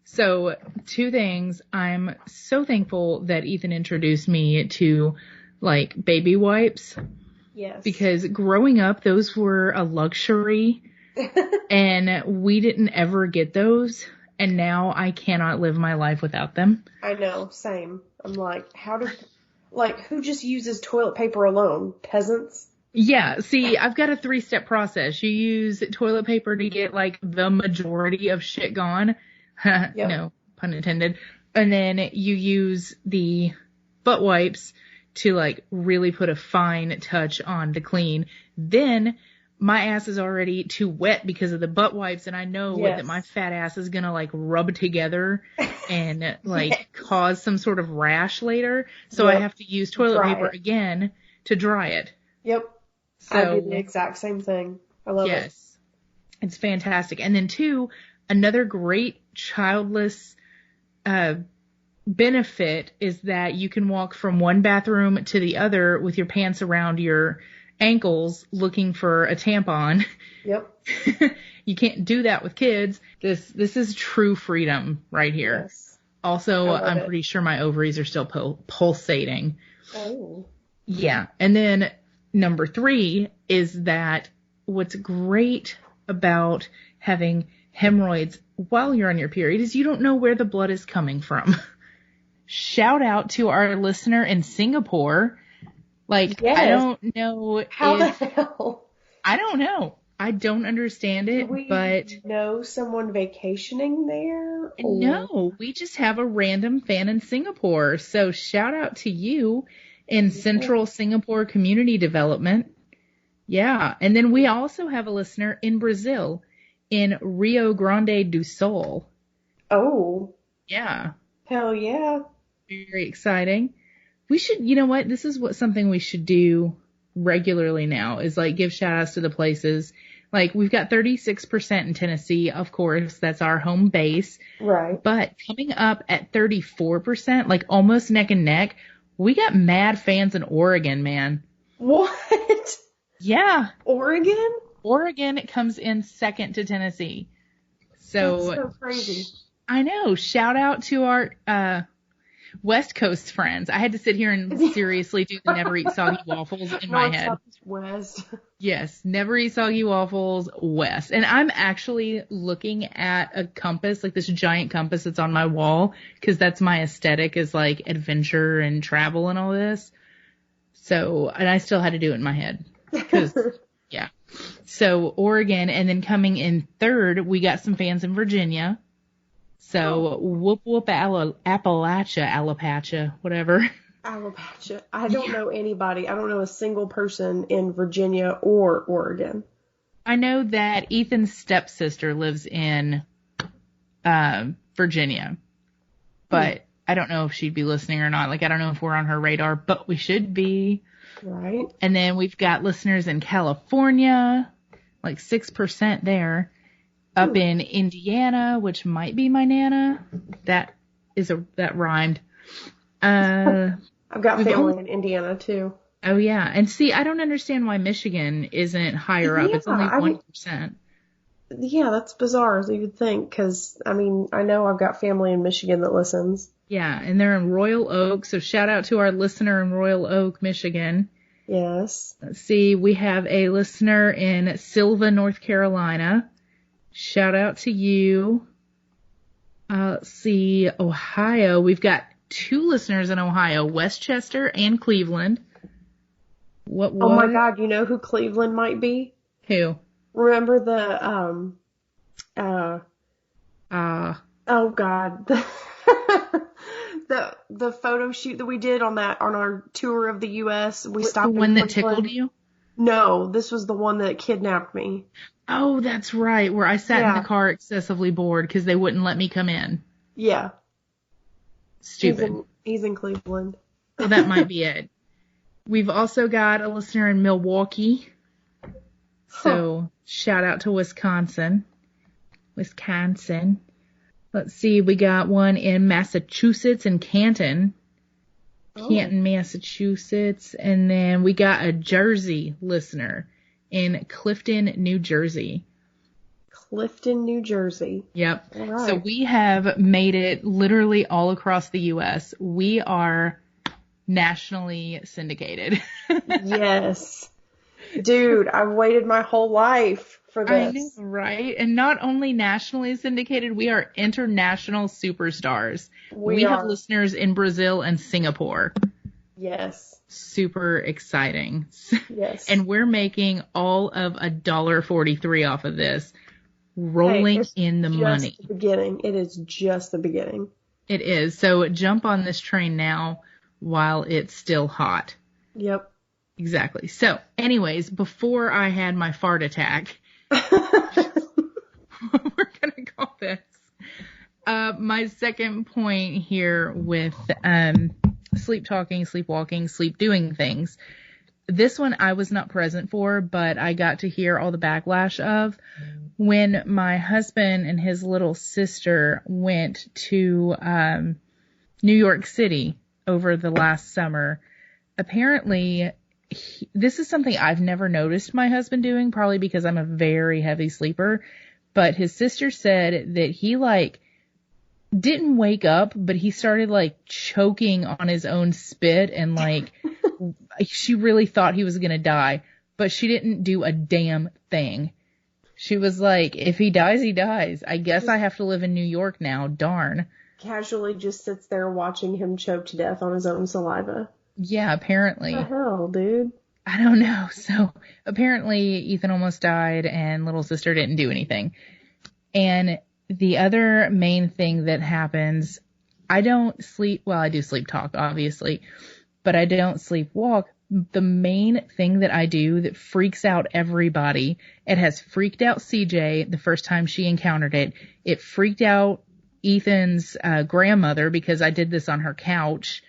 So, two things. I'm so thankful that Ethan introduced me to, like, baby wipes. Yes. Because growing up, those were a luxury, and we didn't ever get those, and now I cannot live my life without them. I know, same. I'm like, who just uses toilet paper alone? Peasants? Yeah, see, I've got a 3-step process. You use toilet paper to get, like, the majority of shit gone. Yep. No, pun intended. And then you use the butt wipes to, like, really put a fine touch on to clean. Then my ass is already too wet because of the butt wipes, and I know that my fat ass is gonna, like, rub together and, like, cause some sort of rash later. So I have to use toilet paper again to dry it. Yep. So, I do the exact same thing. I love it. Yes. It's fantastic. And then 2, another great childless benefit is that you can walk from one bathroom to the other with your pants around your ankles looking for a tampon. Yep. You can't do that with kids. This is true freedom right here. Yes. Also, I'm pretty sure my ovaries are still pulsating. Oh. Yeah. And then number 3 is that what's great about having hemorrhoids while you're on your period is you don't know where the blood is coming from. Shout out to our listener in Singapore. Like, yes. I don't know. How the hell? I don't know. I don't understand it, but... know someone vacationing there? Or? No, we just have a random fan in Singapore. So shout out to you in Central Singapore Community Development. Yeah. And then we also have a listener in Brazil, in Rio Grande do Sul. Oh. Yeah. Hell yeah. Very exciting. We should, you know what? This is something we should do regularly now is like give shout outs to the places. Like we've got 36% in Tennessee. Of course, that's our home base. Right. But coming up at 34%, like almost neck and neck, we got mad fans in Oregon, man. What? Yeah. Oregon? Oregon comes in second to Tennessee. So, that's so crazy. I know. Shout out to our West Coast friends. I had to sit here and seriously do the never eat soggy waffles in my head. West. Yes, never eat soggy waffles west. And I'm actually looking at a compass, like this giant compass that's on my wall, because that's my aesthetic is like adventure and travel and all this. So, and I still had to do it in my head. Because, yeah. So, Oregon, and then coming in third, we got some fans in Virginia. So, whoop whoop Appalachia, whatever. Appalachia. I don't know anybody. I don't know a single person in Virginia or Oregon. I know that Ethan's stepsister lives in Virginia. But I don't know if she'd be listening or not. Like, I don't know if we're on her radar, but we should be. Right. And then we've got listeners in California, like 6% there. Up in Indiana, which might be my Nana. That rhymed. I've got family in Indiana too. Oh yeah. And see, I don't understand why Michigan isn't higher up. It's only 1%. Yeah, that's bizarre. You would think, because, I mean, I know I've got family in Michigan that listens. Yeah, and they're in Royal Oak, so shout out to our listener in Royal Oak, Michigan. Yes. Let's see, we have a listener in Silva, North Carolina. Shout out to you. Let's see, Ohio. We've got 2 listeners in Ohio, Westchester and Cleveland. What? Oh my God, you know who Cleveland might be? Who? Remember the, oh God. The photo shoot that we did on our tour of the U.S. We stopped. The one that tickled you? No, this was the one that kidnapped me. Oh, that's right. Where I sat in the car excessively bored because they wouldn't let me come in. Yeah. Stupid. He's in Cleveland. Well, that might be it. We've also got a listener in Milwaukee. So, shout out to Wisconsin. Let's see, we got one in Massachusetts in Canton. Canton, Massachusetts. And then we got a Jersey listener in Clifton, New Jersey. Clifton, New Jersey. Yep. All right. So we have made it literally all across the U.S. We are nationally syndicated. Yes. Dude, I've waited my whole life for this. I know, right? And not only nationally syndicated, we are international superstars. We have listeners in Brazil and Singapore. Yes. Super exciting. Yes. And we're making all of $1.43 off of this, rolling in the money. Just the beginning. It is just the beginning. It is. So jump on this train now while it's still hot. Yep. Exactly. So anyways, before I had my fart attack, we're going to call this, my second point here with, sleep talking, sleepwalking, sleep doing things. This one I was not present for, but I got to hear all the backlash of when my husband and his little sister went to, New York City over the last summer. Apparently, this is something I've never noticed my husband doing, probably because I'm a very heavy sleeper, but his sister said that he didn't wake up, but he started choking on his own spit and she really thought he was going to die, but she didn't do a damn thing. She was like, if he dies, he dies. I guess I have to live in New York now. Darn. Casually just sits there watching him choke to death on his own saliva. Yeah, apparently. What the hell, dude? I don't know. So apparently Ethan almost died and little sister didn't do anything. And the other main thing that happens, I don't sleep, well, I do sleep talk, obviously, but I don't sleepwalk. The main thing that I do that freaks out everybody, it has freaked out CJ the first time she encountered it. It freaked out Ethan's grandmother because I did this on her couch,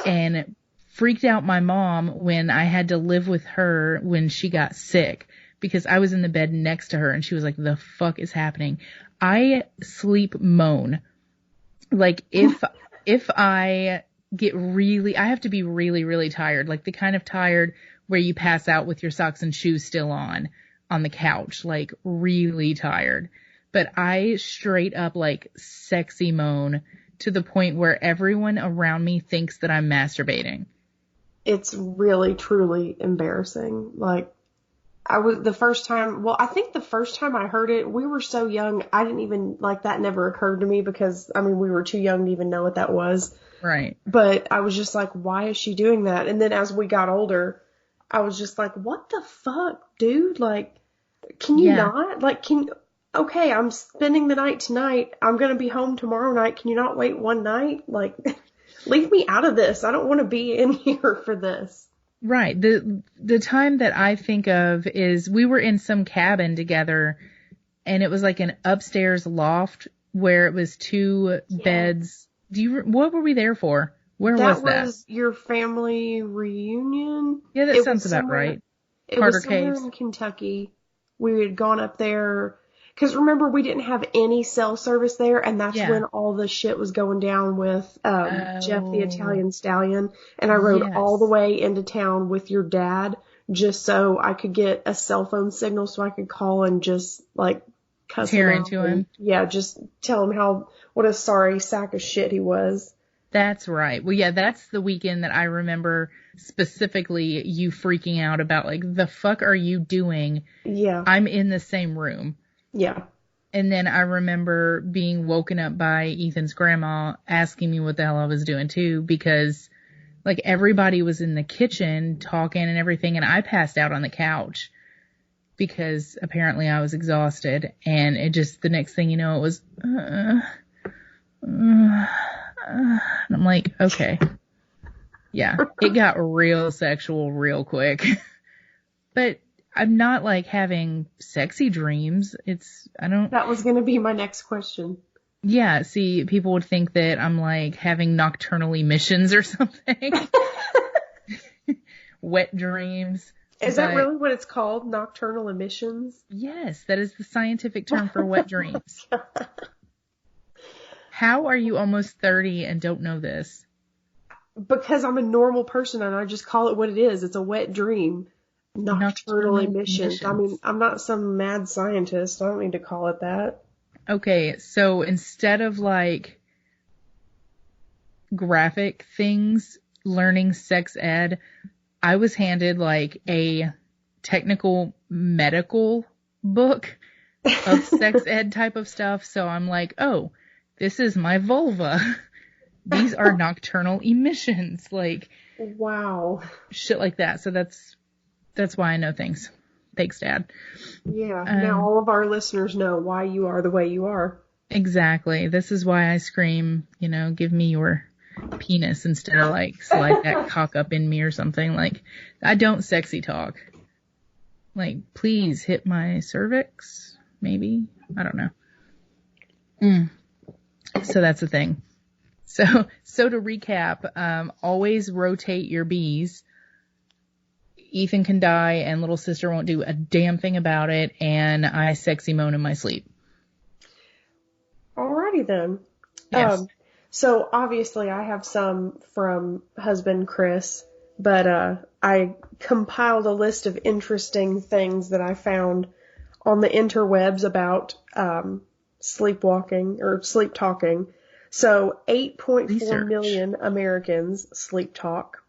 and freaked out my mom when I had to live with her when she got sick because I was in the bed next to her and she was like, the fuck is happening? I sleep moan. If I get I have to be really, really tired, the kind of tired where you pass out with your socks and shoes still on the couch, really tired. But I straight up sexy moan to the point where everyone around me thinks that I'm masturbating. It's really, truly embarrassing. I think the first time I heard it, we were so young, I didn't even, that never occurred to me because, we were too young to even know what that was. Right. But I was just like, why is she doing that? And then as we got older, I was just like, what the fuck, dude? Can you not? Okay, I'm spending the night tonight. I'm going to be home tomorrow night. Can you not wait one night? Leave me out of this. I don't want to be in here for this. Right. The time that I think of is we were in some cabin together and it was an upstairs loft where it was two beds. What were we there for? Where was that? That was your family reunion? Yeah, that sounds about right. It was somewhere in Kentucky. We had gone up there. Because remember, we didn't have any cell service there, and that's when all the shit was going down with Jeff the Italian Stallion. And I rode all the way into town with your dad just so I could get a cell phone signal so I could call and just, cuss tear him into him. Yeah, just tell him what a sorry sack of shit he was. That's right. Well, yeah, that's the weekend that I remember specifically you freaking out about, the fuck are you doing? Yeah. I'm in the same room. Yeah. And then I remember being woken up by Ethan's grandma asking me what the hell I was doing too, because everybody was in the kitchen talking and everything. And I passed out on the couch because apparently I was exhausted. And it just, the next thing you know, it was, and I'm like, okay. Yeah. It got real sexual real quick, but I'm not having sexy dreams. That was going to be my next question. Yeah. See, people would think that I'm having nocturnal emissions or something. Wet dreams. Is that really what it's called? Nocturnal emissions? Yes. That is the scientific term for wet dreams. How are you almost 30 and don't know this? Because I'm a normal person and I just call it what it is. It's a wet dream. Nocturnal emissions. I mean, I'm not some mad scientist. I don't need to call it that. Okay, so instead of like graphic things, learning sex ed, I was handed like a technical medical book of sex ed type of stuff. So I'm like, oh, this is my vulva. These are nocturnal emissions. Like, wow. Shit like that. So that's why I know things. Thanks, Dad. Yeah. Now all of our listeners know why you are the way you are. Exactly. This is why I scream, give me your penis instead of like slide that cock up in me or something. Like, I don't sexy talk. Like, please hit my cervix, maybe. I don't know. So that's the thing. So to recap, always rotate your bees. Ethan can die and little sister won't do a damn thing about it, and I sexy moan in my sleep. Alrighty then. Yes. So obviously I have some from husband Kris, but I compiled a list of interesting things that I found on the interwebs about sleepwalking or sleep talking. So 8.4 million Americans sleep talk.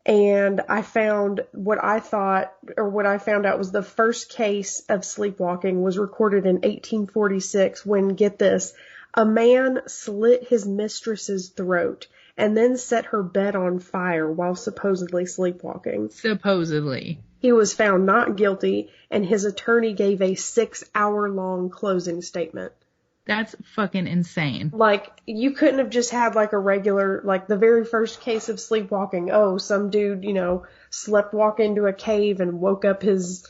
And I found what I found out was the first case of sleepwalking was recorded in 1846 when, get this, a man slit his mistress's throat and then set her bed on fire while supposedly sleepwalking. Supposedly. He was found not guilty, and his attorney gave a 6-hour-long closing statement. That's fucking insane. Like, you couldn't have just had like a regular, like the very first case of sleepwalking. Oh, some dude, slept walk into a cave and woke up his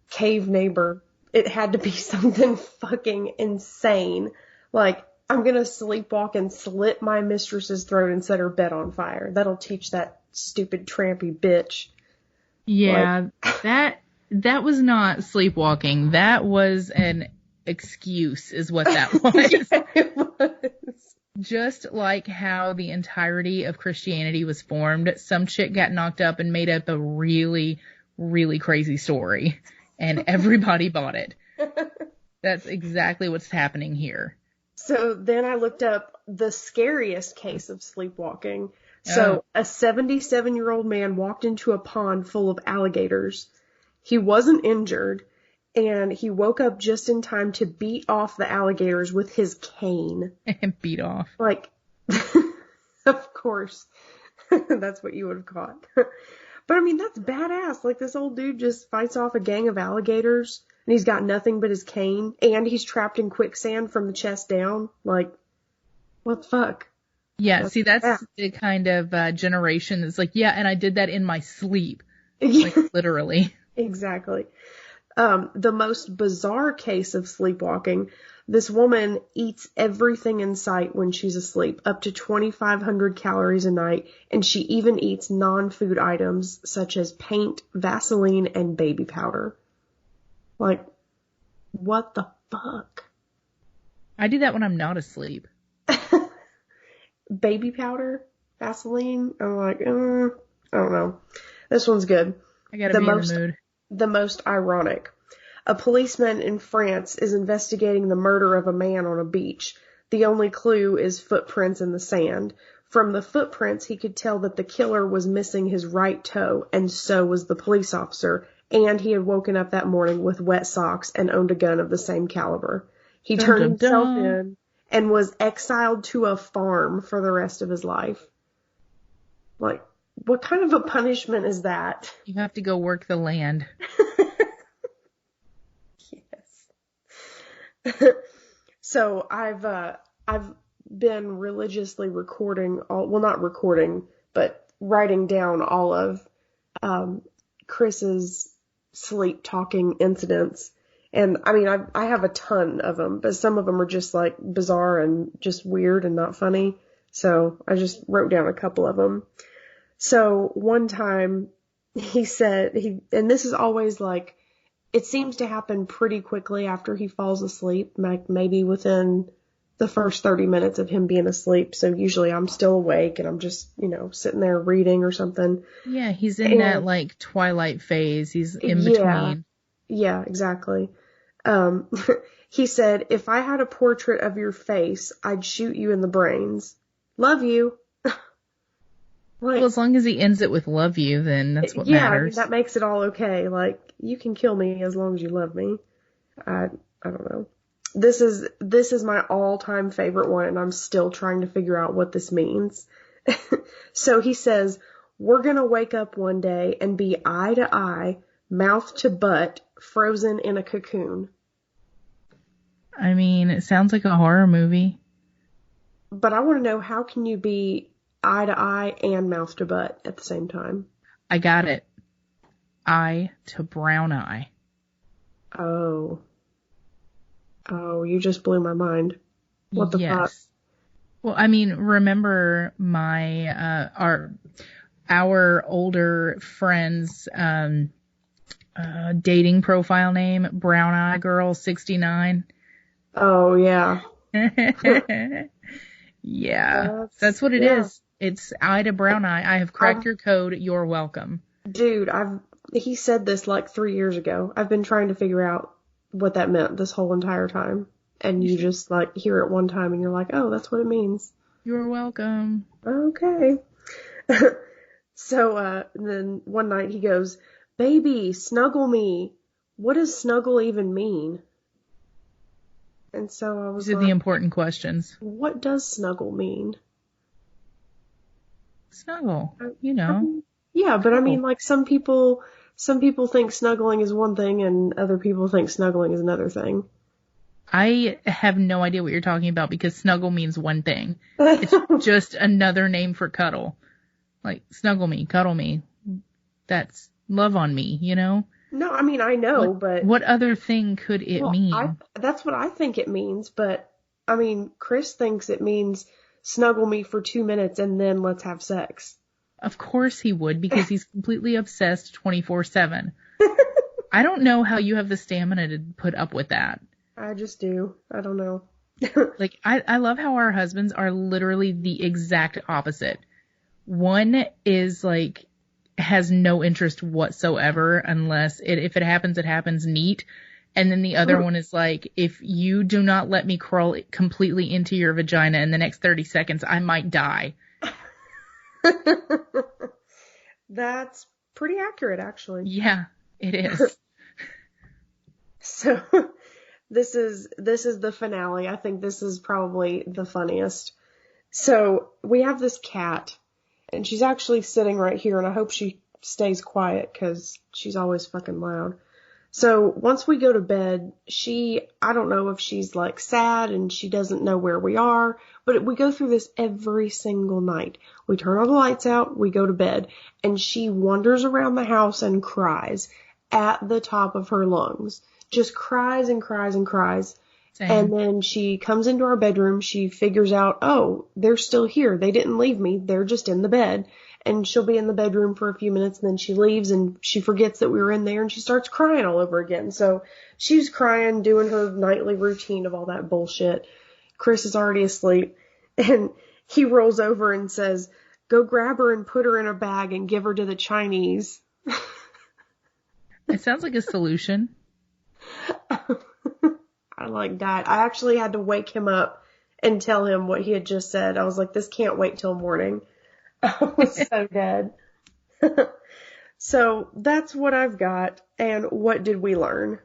cave neighbor. It had to be something fucking insane. Like, I'm gonna sleepwalk and slit my mistress's throat and set her bed on fire. That'll teach that stupid trampy bitch. Yeah, like, that was not sleepwalking. That was an excuse is what that was. Yeah, it was. Just like how the entirety of Christianity was formed, some chick got knocked up and made up a really, really crazy story, and everybody bought it. That's exactly what's happening here. So then I looked up the scariest case of sleepwalking. So a 77-year-old man walked into a pond full of alligators. He wasn't injured. And he woke up just in time to beat off the alligators with his cane. And beat off. Like, of course, that's what you would have caught. But I mean, that's badass. Like, this old dude just fights off a gang of alligators, and he's got nothing but his cane, and he's trapped in quicksand from the chest down. Like, what the fuck? Yeah, see, that's the kind of generation that's like, yeah, and I did that in my sleep. Like, literally. Exactly. The most bizarre case of sleepwalking, this woman eats everything in sight when she's asleep, up to 2,500 calories a night, and she even eats non-food items such as paint, Vaseline, and baby powder. Like, what the fuck? I do that when I'm not asleep. Baby powder? Vaseline? I'm like, I don't know. This one's good. I gotta be in the mood. The most ironic. A policeman in France is investigating the murder of a man on a beach. The only clue is footprints in the sand. From the footprints, he could tell that the killer was missing his right toe, and so was the police officer, and he had woken up that morning with wet socks and owned a gun of the same caliber. He turned himself in and was exiled to a farm for the rest of his life. Like, what kind of a punishment is that? You have to go work the land. Yes. So I've been religiously recording not recording, but writing down all of Kris's sleep talking incidents. And I mean, I have a ton of them, but some of them are just like bizarre and just weird and not funny. So I just wrote down a couple of them. So one time he said and this is always like, it seems to happen pretty quickly after he falls asleep, like maybe within the first 30 minutes of him being asleep. So usually I'm still awake and I'm just, sitting there reading or something. Yeah, he's in that like twilight phase. He's in between. Yeah, exactly. He said, if I had a portrait of your face, I'd shoot you in the brains. Love you. Well, as long as he ends it with love you, then that's what matters. Yeah, that makes it all okay. Like, you can kill me as long as you love me. I don't know. This is my all-time favorite one, and I'm still trying to figure out what this means. So he says, we're going to wake up one day and be eye to eye, mouth to butt, frozen in a cocoon. I mean, it sounds like a horror movie. But I want to know, how can you be eye to eye and mouth to butt at the same time? I got it. Eye to brown eye. Oh, you just blew my mind. What the fuck? Well, I mean, remember my, our older friend's, dating profile name, Brown Eye Girl 69. Oh, yeah. Yeah, that's what it is. It's eye to brown eye. I have cracked your code. You're welcome. Dude, he said this like 3 years ago. I've been trying to figure out what that meant this whole entire time. And you just like hear it one time and you're like, oh, that's what it means. You're welcome. Okay. So, then one night he goes, baby, snuggle me. What does snuggle even mean? And so I was These are the important questions. What does snuggle mean? Snuggle, Yeah, but I mean, like some people think snuggling is one thing and other people think snuggling is another thing. I have no idea what you're talking about because snuggle means one thing. It's just another name for cuddle. Like, snuggle me, cuddle me. That's love on me, No, I mean, I know, but... What other thing could it mean? That's what I think it means, but, I mean, Kris thinks it means snuggle me for 2 minutes and then let's have sex. Of course he would, because he's completely obsessed 24/7. I don't know how you have the stamina to put up with that. I just do. I don't know. Like, I love how our husbands are literally the exact opposite. One is like, has no interest whatsoever unless if it happens neat. And then the other one is like, if you do not let me crawl completely into your vagina in the next 30 seconds, I might die. That's pretty accurate, actually. Yeah, it is. So this is the finale. I think this is probably the funniest. So we have this cat and she's actually sitting right here and I hope she stays quiet because she's always fucking loud. So once we go to bed, I don't know if she's like sad and she doesn't know where we are, but we go through this every single night. We turn all the lights out, we go to bed, and she wanders around the house and cries at the top of her lungs. Just cries and cries and cries. Same. And then she comes into our bedroom, she figures out, oh, they're still here. They didn't leave me. They're just in the bed. And she'll be in the bedroom for a few minutes and then she leaves and she forgets that we were in there and she starts crying all over again. So she's crying, doing her nightly routine of all that bullshit. Kris is already asleep and he rolls over and says, go grab her and put her in a bag and give her to the Chinese. It sounds like a solution. I like died. I actually had to wake him up and tell him what he had just said. I was like, this can't wait till morning. I was so dead. So that's what I've got. And what did we learn?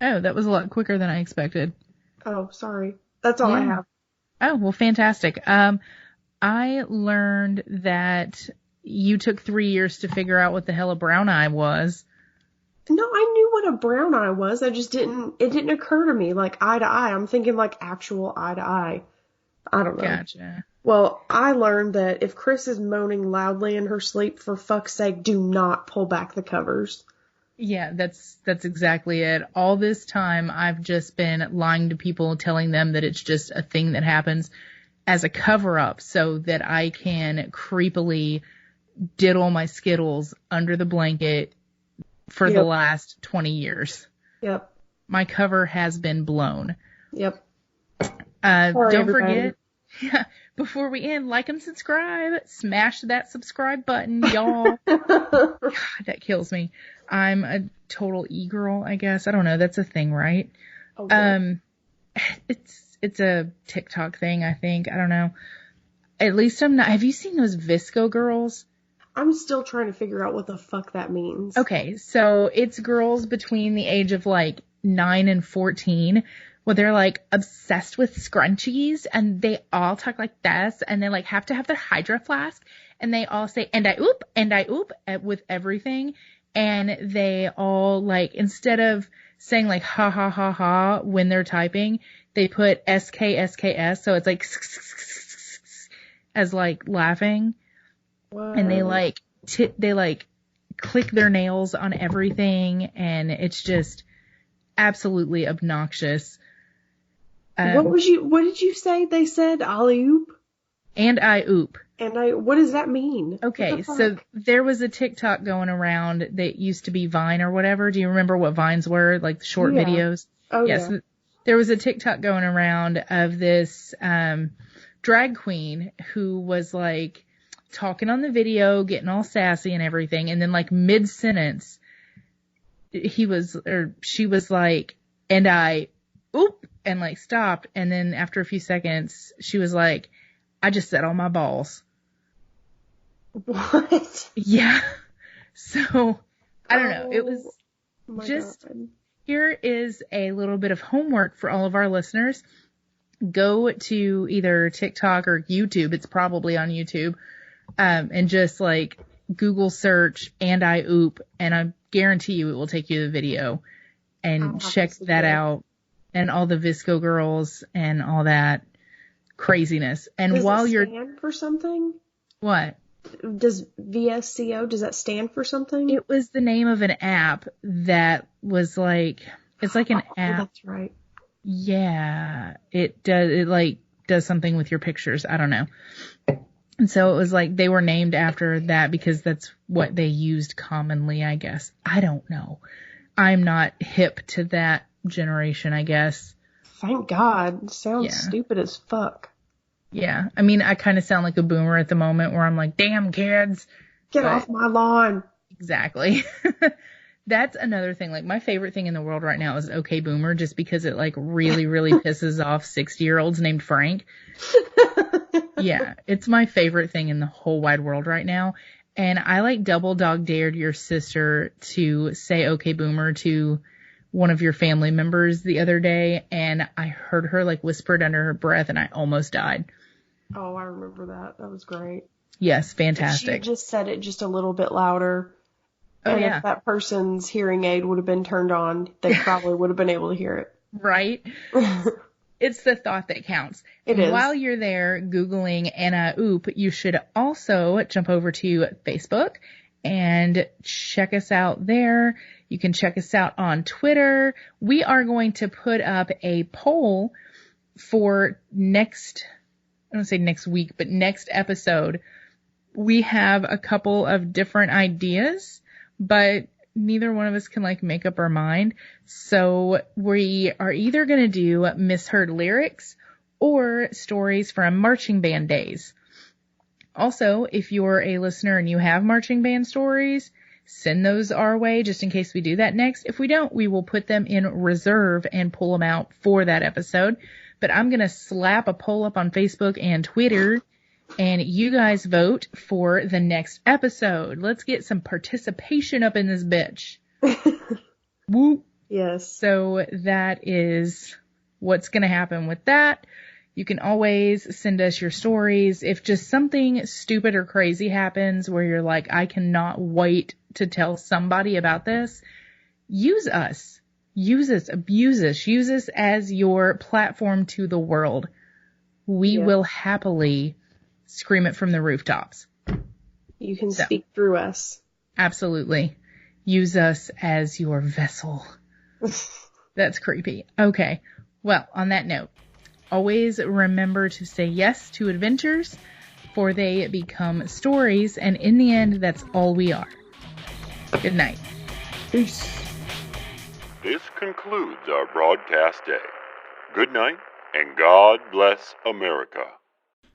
Oh, that was a lot quicker than I expected. Oh, sorry. That's all I have. Oh, well, fantastic. I learned that you took 3 years to figure out what the hell a brown eye was. No, I knew what a brown eye was. It didn't occur to me like eye to eye. I'm thinking like actual eye to eye. I don't know. Gotcha. Well, I learned that if Kris is moaning loudly in her sleep, for fuck's sake, do not pull back the covers. Yeah, that's exactly it. All this time, I've just been lying to people, telling them that it's just a thing that happens as a cover-up so that I can creepily diddle my Skittles under the blanket for the last 20 years. Yep. My cover has been blown. Yep. Don't forget, before we end, like and subscribe. Smash that subscribe button, y'all. God, that kills me. I'm a total e-girl, I guess. I don't know. That's a thing, right? Okay. It's a TikTok thing, I think. I don't know. At least I'm not. Have you seen those Visco girls? I'm still trying to figure out what the fuck that means. Okay, so it's girls between the age of like 9 and 14 where they're like obsessed with scrunchies and they all talk like this and they like have to have their Hydro Flask and they all say, and I oop with everything. And they all like, instead of saying like ha ha ha ha when they're typing, they put SKSKS. So it's like as like laughing. What? And they like, they like click their nails on everything. And it's just absolutely obnoxious. What did you say? They said alley oop? And I oop. What does that mean? Okay, so there was a TikTok going around that used to be Vine or whatever. Do you remember what Vines were? Like the short videos? Oh, yes. Yeah. So there was a TikTok going around of this drag queen who was like talking on the video, getting all sassy and everything. And then like mid-sentence, she was like, and I oop, and like stopped. And then after a few seconds, she was like, I just set all my balls. What? Yeah. So, I don't know. It was just, God. Here is a little bit of homework for all of our listeners. Go to either TikTok or YouTube. It's probably on YouTube. And just like Google search and I oop. And I guarantee you it will take you to the video. And check that out. And all the Visco girls and all that craziness. And does while it stand for something? What? Does VSCO, does that stand for something? It was the name of an app that was like, it's like an app. That's right. Yeah. It does something with your pictures. I don't know. And so it was like they were named after that because that's what they used commonly, I guess. I don't know. I'm not hip to that generation, I guess. Thank God. Sounds stupid as fuck. Yeah. I mean, I kind of sound like a boomer at the moment where I'm like, damn kids. Get off my lawn. Exactly. That's another thing. Like my favorite thing in the world right now is OK Boomer just because it like really, really pisses off 60-year-olds named Frank. Yeah. It's my favorite thing in the whole wide world right now. And I like double dog dared your sister to say OK Boomer to one of your family members the other day, and I heard her like whispered under her breath, and I almost died. Oh, I remember that. That was great. Yes, fantastic. She just said it just a little bit louder. Oh, and if that person's hearing aid would have been turned on, they probably would have been able to hear it. Right? It's the thought that counts. It is. While you're there Googling Anna Oop, you should also jump over to Facebook and check us out there. You can check us out on Twitter. We are going to put up a poll for next week, but next episode. We have a couple of different ideas, but neither one of us can like make up our mind. So we are either going to do misheard lyrics or stories from marching band days. Also, if you're a listener and you have marching band stories, send those our way just in case we do that next. If we don't, we will put them in reserve and pull them out for that episode. But I'm going to slap a poll up on Facebook and Twitter, and you guys vote for the next episode. Let's get some participation up in this bitch. Woo. Yes. So that is what's going to happen with that. You can always send us your stories. If just something stupid or crazy happens where you're like, I cannot wait to tell somebody about this, use us. Use us, abuse us, use us as your platform to the world. We will happily scream it from the rooftops. You can speak through us. Absolutely. Use us as your vessel. That's creepy. Okay. Well, on that note, always remember to say yes to adventures, for they become stories, and in the end, that's all we are. Good night. Peace. This concludes our broadcast day. Good night And God bless America.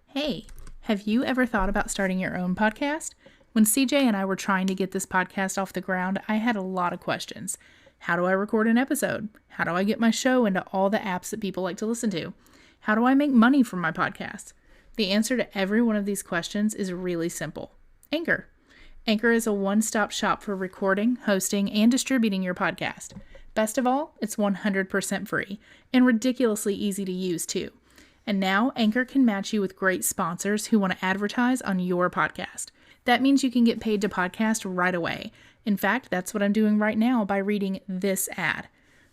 Hey, have you ever thought about starting your own podcast? When CJ and I were trying to get this podcast off the ground, I had a lot of questions. How do I record an episode? How do I get my show into all the apps that people like to listen to? How do I make money from my podcast? The answer to every one of these questions is really simple. Anchor. Anchor is a one-stop shop for recording, hosting, and distributing your podcast. Best of all, it's 100% free and ridiculously easy to use too. And now Anchor can match you with great sponsors who want to advertise on your podcast. That means you can get paid to podcast right away. In fact, that's what I'm doing right now by reading this ad.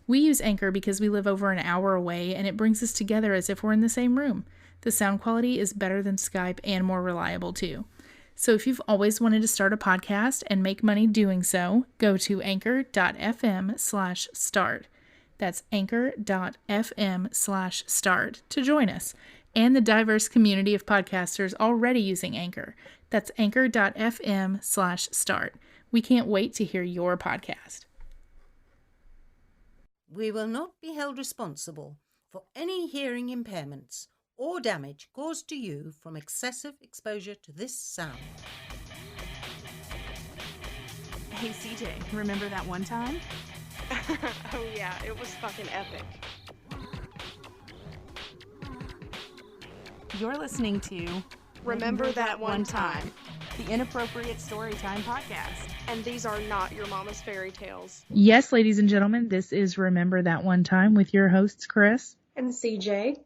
We use Anchor because we live over an hour away and it brings us together as if we're in the same room. The sound quality is better than Skype and more reliable too. So if you've always wanted to start a podcast and make money doing so, go to anchor.fm/start. That's anchor.fm/start to join us and the diverse community of podcasters already using Anchor. That's anchor.fm/start. We can't wait to hear your podcast. We will not be held responsible for any hearing impairments or damage caused to you from excessive exposure to this sound. Hey CJ, remember that one time? Oh yeah, it was fucking epic. You're listening to Remember That One Time, the Inappropriate Storytime podcast. and these are not your mama's fairy tales. Yes, ladies and gentlemen, this is Remember That One Time with your hosts, Kris. And CJ.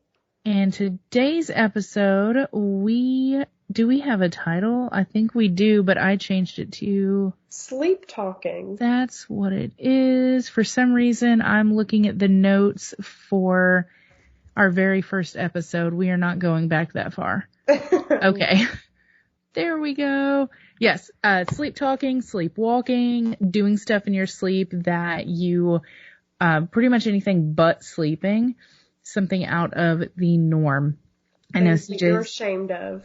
And today's episode, do we have a title? I think we do, but I changed it to Sleep Talking. That's what it is. For some reason, I'm looking at the notes for our very first episode. We are not going back that far. Okay. There we go. Yes, sleep talking, sleepwalking, doing stuff in your sleep that you, pretty much anything but sleeping. Something out of the norm. I know CJ. You're ashamed of.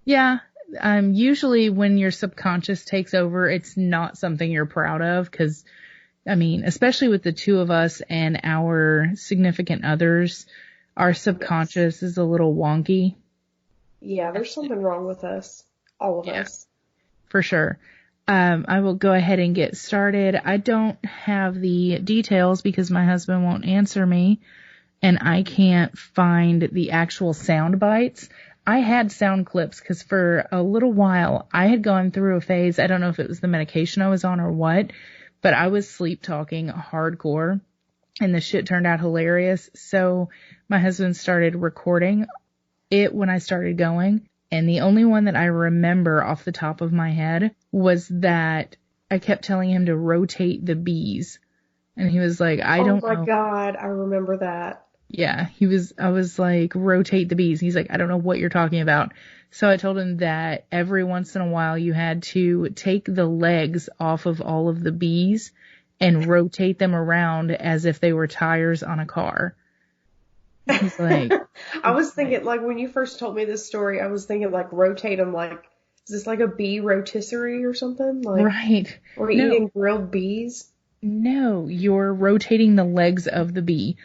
Yeah. Usually when your subconscious takes over, it's not something you're proud of because, I mean, especially with the two of us and our significant others, our subconscious is a little wonky. Yeah, there's something wrong with us. All of us. For sure. I will go ahead and get started. I don't have the details because my husband won't answer me. And I can't find the actual sound bites. I had sound clips because for a little while I had gone through a phase. I don't know if it was the medication I was on or what, but I was sleep talking hardcore and the shit turned out hilarious. So my husband started recording it when I started going. And the only one that I remember off the top of my head was that I kept telling him to rotate the bees. And he was like, I don't know. Oh my God, I remember that. Yeah, I was like, rotate the bees. He's like, I don't know what you're talking about. So I told him that every once in a while you had to take the legs off of all of the bees and rotate them around as if they were tires on a car. He's like, I was thinking, like, when you first told me this story, I was thinking, like, rotate them, like, is this like a bee rotisserie or something? Like, right. We're eating grilled bees? No, you're rotating the legs of the bee.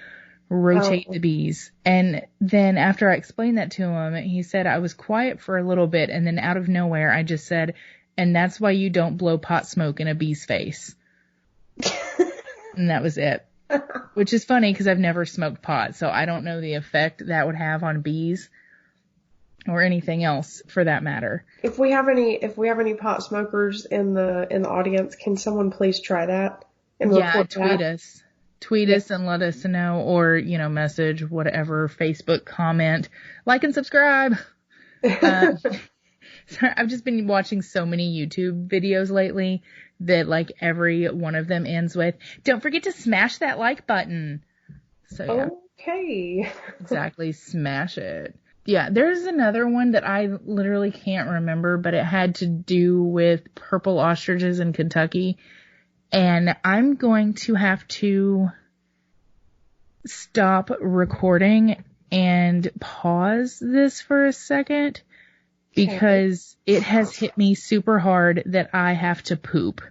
Rotate the bees. And then after I explained that to him, he said I was quiet for a little bit, and then out of nowhere I just said, and that's why you don't blow pot smoke in a bee's face. And that was it. Which is funny because I've never smoked pot, so I don't know the effect that would have on bees or anything else for that matter. If we have any pot smokers in the audience, can someone please try that and report that? Tweet us and let us know, or, message, whatever, Facebook, comment, like and subscribe. Sorry, I've just been watching so many YouTube videos lately that like every one of them ends with, don't forget to smash that like button. So yeah. Okay. Exactly. Smash it. Yeah. There's another one that I literally can't remember, but it had to do with purple ostriches in Kentucky. And I'm going to have to stop recording and pause this for a second because it has hit me super hard that I have to poop.